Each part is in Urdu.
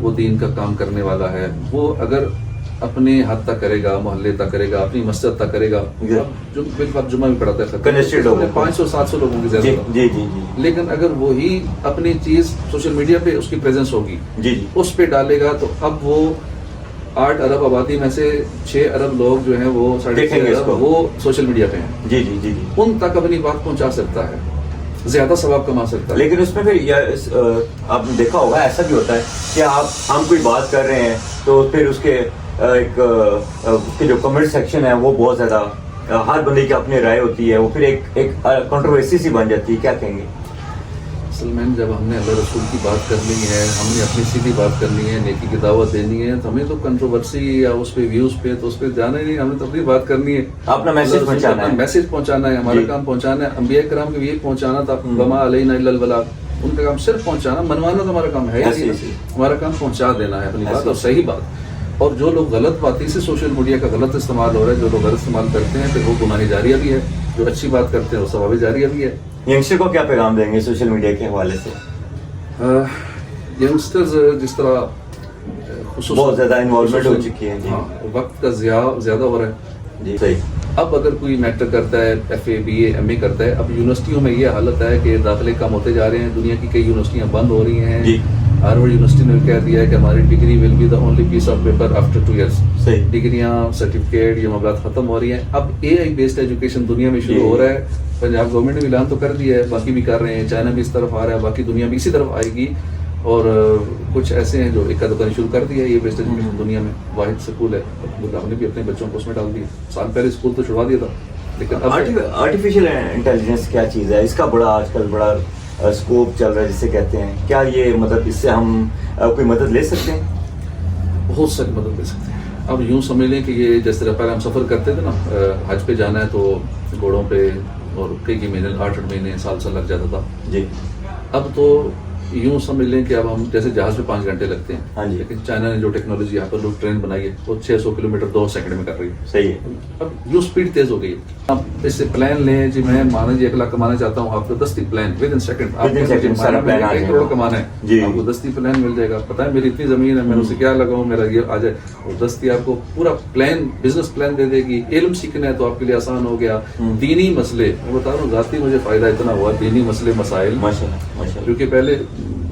وہ دین کا کام کرنے والا ہے، وہ اگر اپنے حد تک کرے گا، محلے تک کرے گا، اپنی مسجد تک کرے گا، جو بالفرض جمعہ بھی پڑھاتا ہے 500-700 لوگوں کی زیادہ، جی جی جی، لیکن اگر وہی اپنی چیز سوشل میڈیا پہ اس کی پریزنس ہوگی، جی جی، اس پہ ڈالے گا، تو اب وہ 8 ارب آبادی میں سے 6 ارب لوگ جو ہیں وہ 6.5 ارب وہ سوشل میڈیا پہ ہیں، جی جی جی جی، ان تک اپنی بات پہنچا سکتا ہے، زیادہ ثواب کما سکتا ہے. لیکن اس میں پھر آپ نے دیکھا ہوگا ایسا بھی ہوتا ہے کہ ہم کوئی بات کر رہے ہیں تو پھر اس کے ایک اس کے جو کمنٹ سیکشن ہے وہ بہت زیادہ، ہر بندے کی اپنی رائے ہوتی ہے، وہ پھر ایک کنٹروورسی سی بن جاتی ہے. کیا کہیں گے؟ اصل میں جب ہم نے اللہ رسول کی بات کرنی ہے، ہم نے اپنی سیدھی بات کرنی ہے، نیکی کی دعوت دینی ہے، تو ہمیں تو کنٹروورسی یا اس پہ ویوز پہ تو اس پہ جانا ہی نہیں، ہمیں تو اپنی بات کرنی ہے، اپنا میسج پہنچانا ہے، میسج پہنچانا ہے، ہمارا کام پہنچانا ہے. انبیاء کرام کو یہ پہنچانا تھا، وما علینا الا البلاغ، ان کا کام صرف پہنچانا، منوانا تو ہمارا کام ہے ہی نہیں، ہمارا کام پہنچا دینا ہے اپنی بات اور صحیح بات. اور جو لوگ غلط باتیں سے سوشل میڈیا کا غلط استعمال ہو رہا ہے، جو لوگ غلط استعمال کرتے ہیں، پھر وہ گناہ جاریہ بھی ہے، جو اچھی بات کرتے ہیں وہ ثواب جاریہ بھی ہے. ینگسٹر کو کیا پیغام دیں گے سوشل میڈیا کے حوالے سے؟ ینگسٹرز جس طرح بہت زیادہ انوالومنٹ ہو چکی ہے، ہاں، وقت کا زیادہ ہو رہا ہے جی صحیح. اب اگر کوئی میٹر کرتا ہے، F A B A M A کرتا ہے، اب یونیورسٹیوں میں یہ حالت ہے کہ داخلے کم ہوتے جا رہے ہیں، دنیا کی کئی یونیورسٹیاں بند ہو رہی ہیں. ہارورڈ یونیورسٹی نے کہہ دیا ہے کہ ہماری degree will be the only piece of paper after 2 years. ڈگریاں، سرٹیفکیٹ، یہ معاملات ختم ہو رہی ہیں. اب اے آئی بیسڈ ایجوکیشن دنیا میں شروع ہو رہا ہے. پنجاب گورنمنٹ نے اعلان تو کر دیا ہے، باقی بھی کر رہے ہیں، چائنا بھی اس طرف آ رہا ہے، باقی دنیا بھی اسی طرف آئے گی. اور کچھ ایسے ہیں جو اکا دکا شروع کر دیا ہے. یہ بیسڈ ایجوکیشن دنیا میں واحد سکول ہے، ہم نے بھی اپنے بچوں کو اس میں ڈال دیا. سال پہلے اسکول تو چھڑوا دیا تھا، لیکن آرٹیفیشیل انٹیلیجنس کیا چیز ہے؟ اس کا بڑا آج کل بڑا اسکوپ چل رہا ہے جسے کہتے ہیں. کیا یہ مطلب اس سے ہم کوئی مدد لے سکتے ہیں؟ بہت ساری مدد لے سکتے ہیں. اب یوں سمجھ لیں کہ یہ جس طرح پہلے ہم سفر کرتے تھے نا، حج پہ جانا ہے تو گھوڑوں پہ، اور کئی مہینے 8 مہینے سال لگ جاتا تھا. جی. اب تو یوں سمجھ لیں کہ اب ہم جیسے جہاز میں 5 گھنٹے لگتے ہیں، لیکن چائنا نے جو ٹیکنالوجی یہاں پر لوگ ٹرین بنائی ہے وہ 600 کلومیٹر 2 سیکنڈ میں کر رہی ہے. صحیح ہے. اب یوں سپیڈ تیز ہو گئی ہے. اب اس سے پلان لیں جی، میں مانا جی 1 لاکھ کمانا چاہتا ہوں، آپ کو 10 پلان ود ان سیکنڈ، آپ 1 کروڑ کمانا ہے، آپ کو 10 پلان مل جائے گا. پتہ ہے میری اتنی زمین ہے، میں اسے کیا لگاؤں، میرا یہ آ جائے. اور 10 آپ کو پورا پلان، بزنس پلان دے دے گی. علم سیکھنا ہے تو آپ کے لیے آسان ہو گیا. دینی مسئلے، میں بتا رہا ہوں ذاتی مجھے فائدہ اتنا ہوا، دینی مسئلے مسائل، کیونکہ پہلے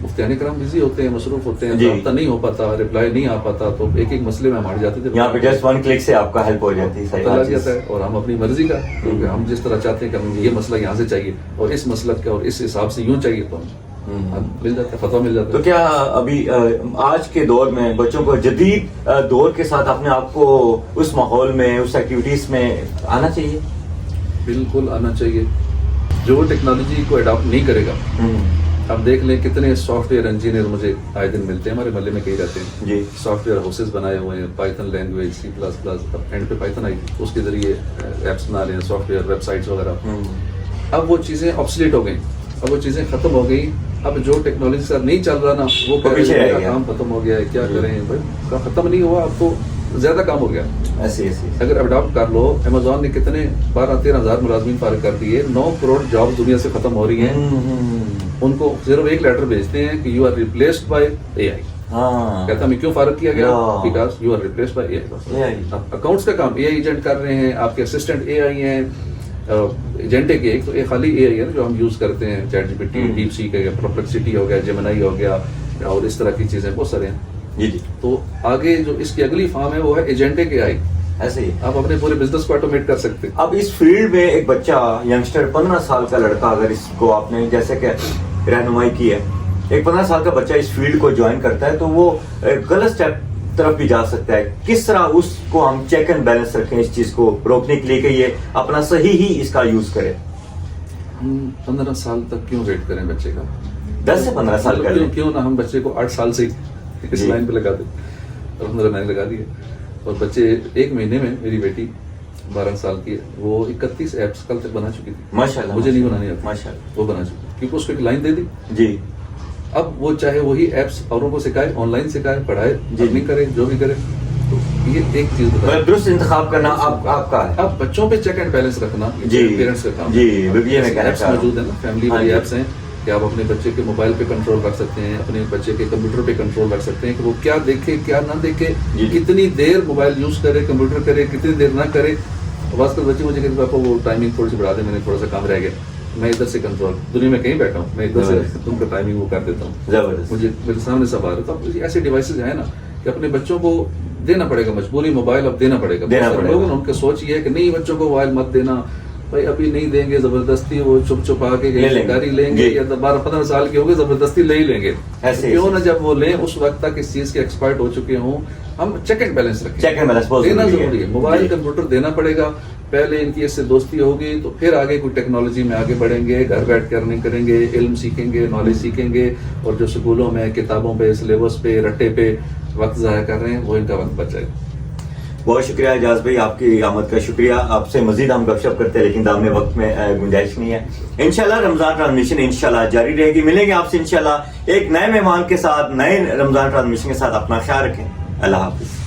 مفتیان کرام بزی ہوتے ہیں، مصروف ہوتے ہیں، رابطہ نہیں ہو پاتا، رپلائی نہیں آ پاتا، تو ایک مسئلے میں ہمار جاتے تھے. یہاں پہ جسٹ 1 کلک سے آپ کا ہیلپ ہو جاتی ہے. چلا جاتا ہے، اور ہم اپنی مرضی کا، کیونکہ ہم جس طرح چاہتے ہیں کہ ہمیں یہ مسئلہ یہاں سے چاہیے اور اس مسلک کا اور اس حساب سے یوں چاہیے، تو ہم مل جاتا ہے، فتویٰ مل جاتا ہے. تو کیا ابھی آج کے دور میں بچوں کو جدید دور کے ساتھ اپنے آپ کو اس ماحول میں، اس ایکٹیویٹیز میں آنا چاہیے؟ بالکل آنا چاہیے. جو ٹیکنالوجی کو اڈاپٹ نہیں کرے گا، اب دیکھ لیں کتنے سافٹ ویئر انجینئر مجھے آئے دن ملتے ہیں، ہمارے محلے میں کئی رہتے ہیں. جی. سافٹ ویئر ہاؤسز بنائے ہوئے ہیں، پائتھن لینگویج، C++، اب اینڈ پہ پائتھن آئی، اس کے ذریعے ایپس بنا رہے ہیں، سافٹ ویئر، ویب سائٹس وغیرہ. اب وہ چیزیں آبسلیٹ ہو گئی، اب وہ چیزیں ختم ہو گئی. اب جو ٹیکنالوجی سے نہیں چل رہا نا، وہ کام ختم ہو گیا ہے، کیا کریں بھائی، کام ختم نہیں ہوا، اب تو زیادہ کام ہو گیا. اگر اڈاپٹ کر لو، امیزون نے کتنے 12-13 ہزار ملازمین فارغ کر دیے، 9 کروڑ جاب دنیا سے ختم ہو رہی ہیں. ان کو صرف ایک لیٹر بھیجتے ہیں کہ you are replaced by AI آئی. کہتا ہمیں کیوں فارغ کیا گیا؟ Because you are replaced by AI آئی. اکاؤنٹس کا کام اے آئی ایجنٹ کر رہے ہیں، آپ کے اسسٹنٹ اے آئی ہیں. ایجنٹ کے ایک تو یہ خالی اے آئی ہے جو ہم یوز کرتے ہیں، Chat G P T, DeepSeek ہے، پرپلیکسٹی ہو گیا، جیمنائی ہو گیا، اور اس طرح کی چیزیں بہت سارے ہیں. جی. تو آگے جو اس کی اگلی فارم ہے وہ ہے ایجنٹ کے آئی. ایسے ہی آپ اپنے پورے بزنس کو آٹومیٹ کر سکتے. اب اس فیلڈ میں ایک بچہ، ینگسٹر 15 سال کا لڑکا، اگر اس کو آپ نے جیسے کہ رہنمائی کی ہے، ایک 15 سال کا بچہ اس فیلڈ کو جوائن کرتا ہے تو وہ غلط اسٹیپ طرف بھی جا سکتا ہے. کس طرح اس کو ہم چیک اینڈ بیلنس رکھیں اس چیز کو روکنے کے لیے کہ یہ اپنا صحیح ہی اس کا یوز کرے؟ ہم 15 سال تک کیوں ویٹ کریں بچے کا؟ 10 سے 15 سال کا کیوں نہ ہم بچے کو 8 سال سے اس لائن پہ لگا دیں. الحمدللہ میں نے لگا دی ہے. اور بچے 1 مہینے میں، میری بیٹی 12 سال کی ہے، وہ 31 ایپس کل تک بنا چکی تھی. ماشاءاللہ. مجھے نہیں بنانی آتی، ماشاءاللہ وہ بنا چکی، کیونکہ اس کو ایک لائن دے دی. جی. اب وہ چاہے وہی ایپس اوروں کو سکھائے، آن لائن سکھائے، پڑھائے، نہیں کرے، جو بھی کرے. تو یہ ایک چیز بتائیں، درست انتخاب کرنا آپ کا ہے. اب بچوں پہ چیک اینڈ بیلنس رکھنا پیرنٹس کا کام. جی، یہ میں کہنا ایپس موجود ہیں نا، فیملی والی ایپس ہیں کہ آپ اپنے بچے کے موبائل پہ کنٹرول رکھ سکتے ہیں, اپنے بچے کے کمپیوٹر پہ کنٹرول رکھ سکتے ہیں کہ وہ کیا دیکھے کیا نہ دیکھے, کتنی دیر موبائل یوز کرے, کمپیوٹر کرے, کتنی دیر نہ کرے. بعض کل بچے مجھے کہتے ہیں پاپا وہ ٹائمنگ تھوڑی سی بڑھا دیں, میں نے تھوڑا سا کام رہ گیا, میں ادھر سے کنٹرول, دنیا میں کہیں بیٹھا ہوں, میں ادھر سے تم کا ٹائمنگ وہ کر دیتا ہوں. زبردست. مجھے میرے سامنے سب آ رہا تھا. ایسے ڈیوائسز ہیں نا کہ اپنے بچوں کو دینا پڑے گا, مجبوری موبائل اب دینا پڑے گا. لوگ ان کا سوچ یہ ہے کہ نہیں بچوں کو موبائل مت دینا, بھائی ابھی نہیں دیں گے, زبردستی وہ چھپ چھپا کے گاڑی لیں گے, یا 12-15 سال کے ہو گئے زبردستی لے ہی لیں گے. کیوں نہ جب وہ لیں اس وقت تک اس چیز کے ایکسپرٹ ہو چکے ہوں, ہم چیک اینڈ بیلنس رکھیں. دینا ضروری ہے, موبائل کمپیوٹر دینا پڑے گا. پہلے ان کی اس سے دوستی ہوگی تو پھر آگے کوئی ٹیکنالوجی میں آگے بڑھیں گے, گھر بیٹھ کے ارننگ کریں گے, علم سیکھیں گے, نالج سیکھیں گے. اور جو اسکولوں میں کتابوں پہ سلیبس پہ رٹے پہ وقت ضائع کر رہے ہیں وہ ان کا وقت بچ جائے گا. بہت شکریہ اعجاز بھائی, آپ کی آمد کا شکریہ. آپ سے مزید ہم گپ شپ کرتے ہیں لیکن دامن وقت میں گنجائش نہیں ہے. انشاءاللہ رمضان ٹرانسمیشن انشاءاللہ جاری رہے گی. ملیں گے آپ سے انشاءاللہ ایک نئے مہمان کے ساتھ, نئے رمضان ٹرانسمیشن کے ساتھ. اپنا خیال رکھیں. اللہ حافظ.